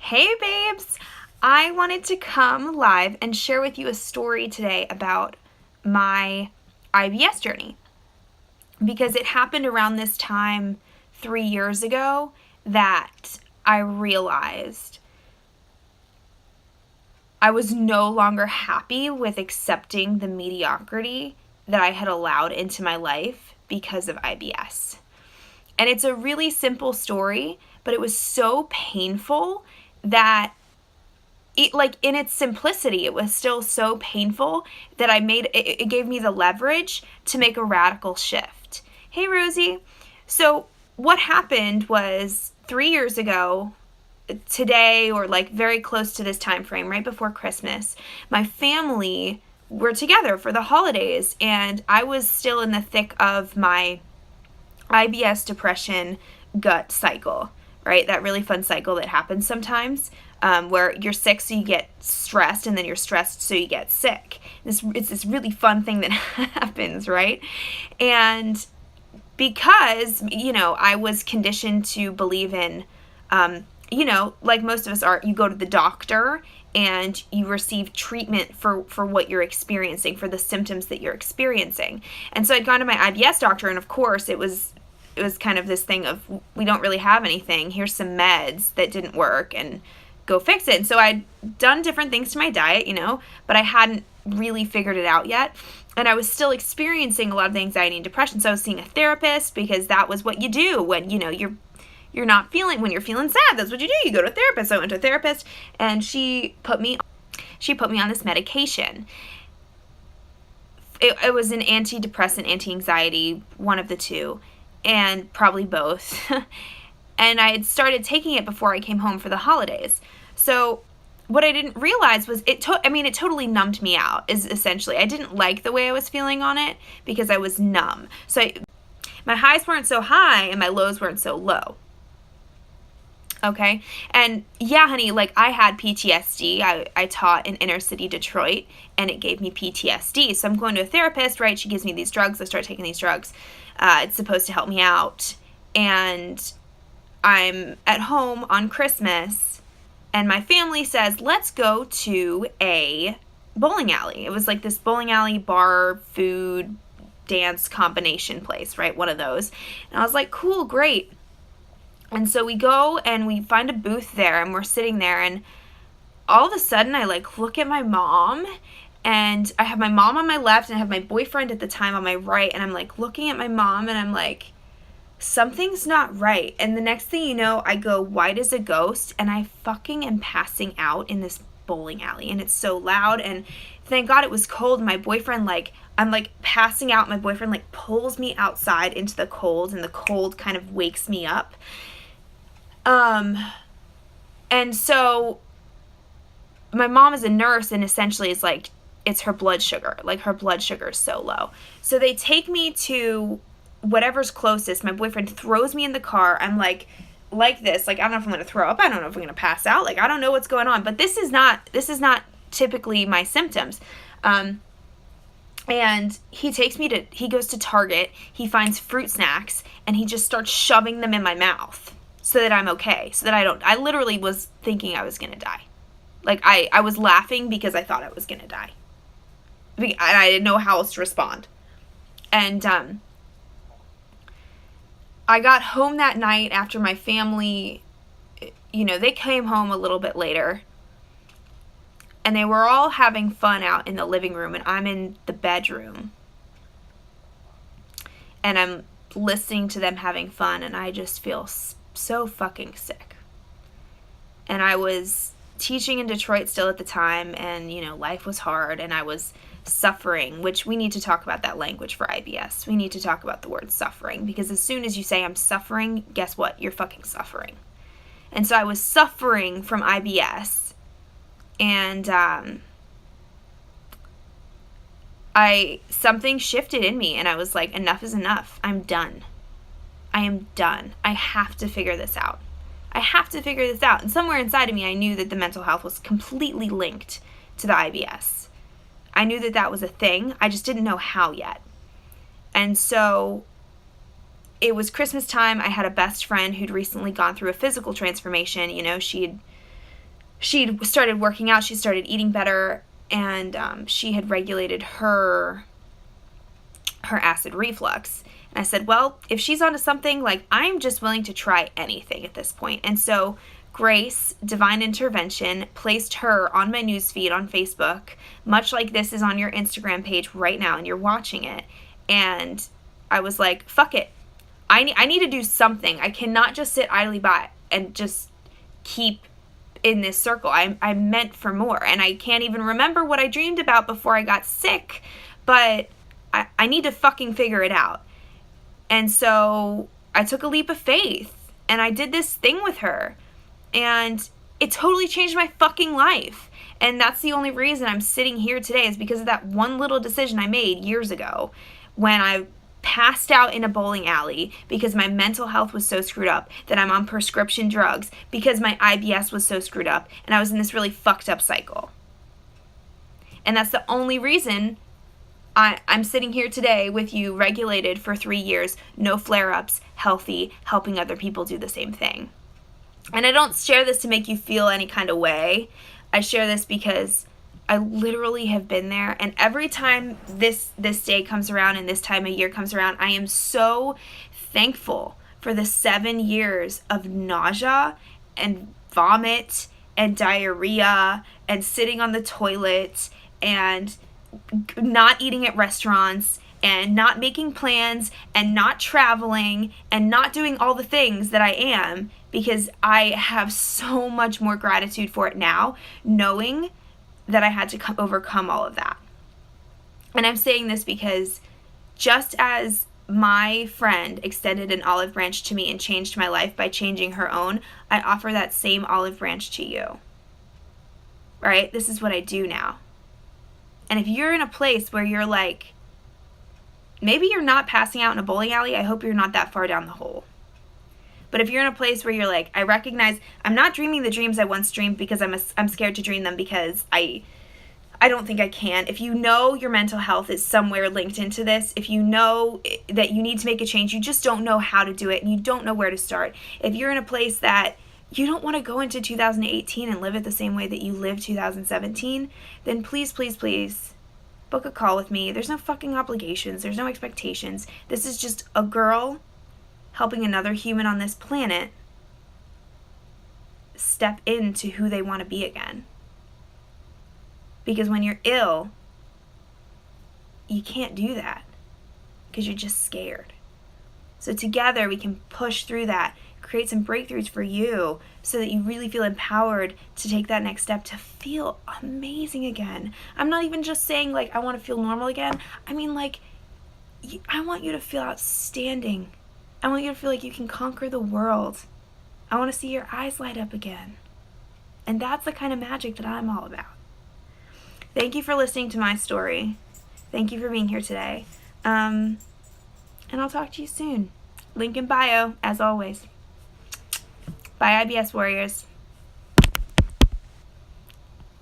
Hey babes! I wanted to come live and share with you a story today about my IBS journey because it happened around this time 3 years ago that I realized I was no longer happy with accepting the mediocrity that I had allowed into my life because of IBS. And it's a really simple story, but it was so painful that like in its simplicity, it was still so painful that it gave me the leverage to make a radical shift. Hey, Rosie. So, what happened was 3 years ago, today, or like very close to this time frame, right before Christmas, my family were together for the holidays, and I was still in the thick of my IBS depression gut cycle, right? That really fun cycle that happens sometimes, where you're sick so you get stressed, and then you're stressed so you get sick. It's this really fun thing that happens, right? And because, I was conditioned to believe in, like most of us are, you go to the doctor and you receive treatment for what you're experiencing, for the symptoms that you're experiencing. And so I'd gone to my IBS doctor, and of course it was kind of this thing of, we don't really have anything. Here's some meds that didn't work and go fix it. And so I'd done different things to my diet, but I hadn't really figured it out yet. And I was still experiencing a lot of the anxiety and depression. So I was seeing a therapist because that was what you do when, you're not feeling, when you're feeling sad. That's what you do. You go to a therapist. So I went to a therapist, and she put me on this medication. It was an antidepressant, anti-anxiety, one of the two, and probably both. And I had started taking it before I came home for the holidays. So what I didn't realize was it totally numbed me out, is essentially. I didn't like the way I was feeling on it because I was numb. So my highs weren't so high and my lows weren't so low. Okay? And yeah, honey, like I had PTSD. I taught in inner city Detroit, and it gave me PTSD. So I'm going to a therapist, right? She gives me these drugs. I start taking these drugs. It's supposed to help me out. And I'm at home on Christmas, and my family says, let's go to a bowling alley. It was like this bowling alley, bar, food, dance combination place, right? One of those. And I was like, cool, great. And so we go and we find a booth there, and we're sitting there, and all of a sudden I like look at my mom, and I have my mom on my left and I have my boyfriend at the time on my right, and I'm like looking at my mom and I'm like, something's not right. And the next thing you know, I go white as a ghost, and I fucking am passing out in this bowling alley, and it's so loud, and thank God it was cold. My boyfriend, I'm passing out, my boyfriend pulls me outside into the cold, and the cold kind of wakes me up. And so my mom is a nurse, and essentially is like, it's her blood sugar. Like, her blood sugar is so low. So they take me to whatever's closest. My boyfriend throws me in the car. I'm like this. Like, I don't know if I'm going to throw up. I don't know if I'm going to pass out. Like, I don't know what's going on. But this is not typically my symptoms. And he goes to Target. He finds fruit snacks, and he just starts shoving them in my mouth so that I'm okay. So that I literally was thinking I was going to die. Like, I was laughing because I thought I was going to die. And I didn't know how else to respond. And, I got home that night after my family, they came home a little bit later, and they were all having fun out in the living room, and I'm in the bedroom, and I'm listening to them having fun, and I just feel so fucking sick. And I was teaching in Detroit still at the time, and, life was hard, and I was suffering, which we need to talk about that language for IBS. We need to talk about the word suffering, because as soon as you say I'm suffering, guess what? You're fucking suffering. And so I was suffering from IBS, and something shifted in me, and I was like, enough is enough. I'm done. I am done. I have to figure this out. And somewhere inside of me, I knew that the mental health was completely linked to the IBS. I knew that was a thing. I just didn't know how yet. And so it was Christmas time. I had a best friend who'd recently gone through a physical transformation. She'd she started working out, she started eating better, and she had regulated her acid reflux. And I said, well, if she's onto something, like, I'm just willing to try anything at this point. And so Grace, Divine Intervention, placed her on my newsfeed on Facebook, much like this is on your Instagram page right now and you're watching it. And I was like, fuck it. I need to do something. I cannot just sit idly by and just keep in this circle. I'm meant for more. And I can't even remember what I dreamed about before I got sick, but I need to fucking figure it out. And so I took a leap of faith and I did this thing with her, and it totally changed my fucking life. And that's the only reason I'm sitting here today, is because of that one little decision I made years ago when I passed out in a bowling alley because my mental health was so screwed up, that I'm on prescription drugs because my IBS was so screwed up, and I was in this really fucked up cycle. And that's the only reason I'm sitting here today with you, regulated for 3 years, no flare-ups, healthy, helping other people do the same thing. And I don't share this to make you feel any kind of way. I share this because I literally have been there, and every time this day comes around and this time of year comes around, I am so thankful for the 7 years of nausea and vomit and diarrhea and sitting on the toilet and not eating at restaurants and not making plans and not traveling and not doing all the things that I am, because I have so much more gratitude for it now, knowing that I had to overcome all of that. And I'm saying this because just as my friend extended an olive branch to me and changed my life by changing her own, I offer that same olive branch to you. Right? This is what I do now. And if you're in a place where you're like, maybe you're not passing out in a bowling alley, I hope you're not that far down the hole. But if you're in a place where you're like, I recognize I'm not dreaming the dreams I once dreamed because I'm scared to dream them because I don't think I can. If you know your mental health is somewhere linked into this, if you know that you need to make a change, you just don't know how to do it and you don't know where to start. If you're in a place that you don't want to go into 2018 and live it the same way that you lived 2017, then please, please, please book a call with me. There's no fucking obligations. There's no expectations. This is just a girl helping another human on this planet step into who they want to be again. Because when you're ill, you can't do that because you're just scared. So together we can push through that, create some breakthroughs for you so that you really feel empowered to take that next step to feel amazing again. I'm not even just saying like I want to feel normal again. I mean, like, I want you to feel outstanding. I want you to feel like you can conquer the world. I want to see your eyes light up again. And that's the kind of magic that I'm all about. Thank you for listening to my story. Thank you for being here today. And I'll talk to you soon. Link in bio, as always. Bye, IBS warriors.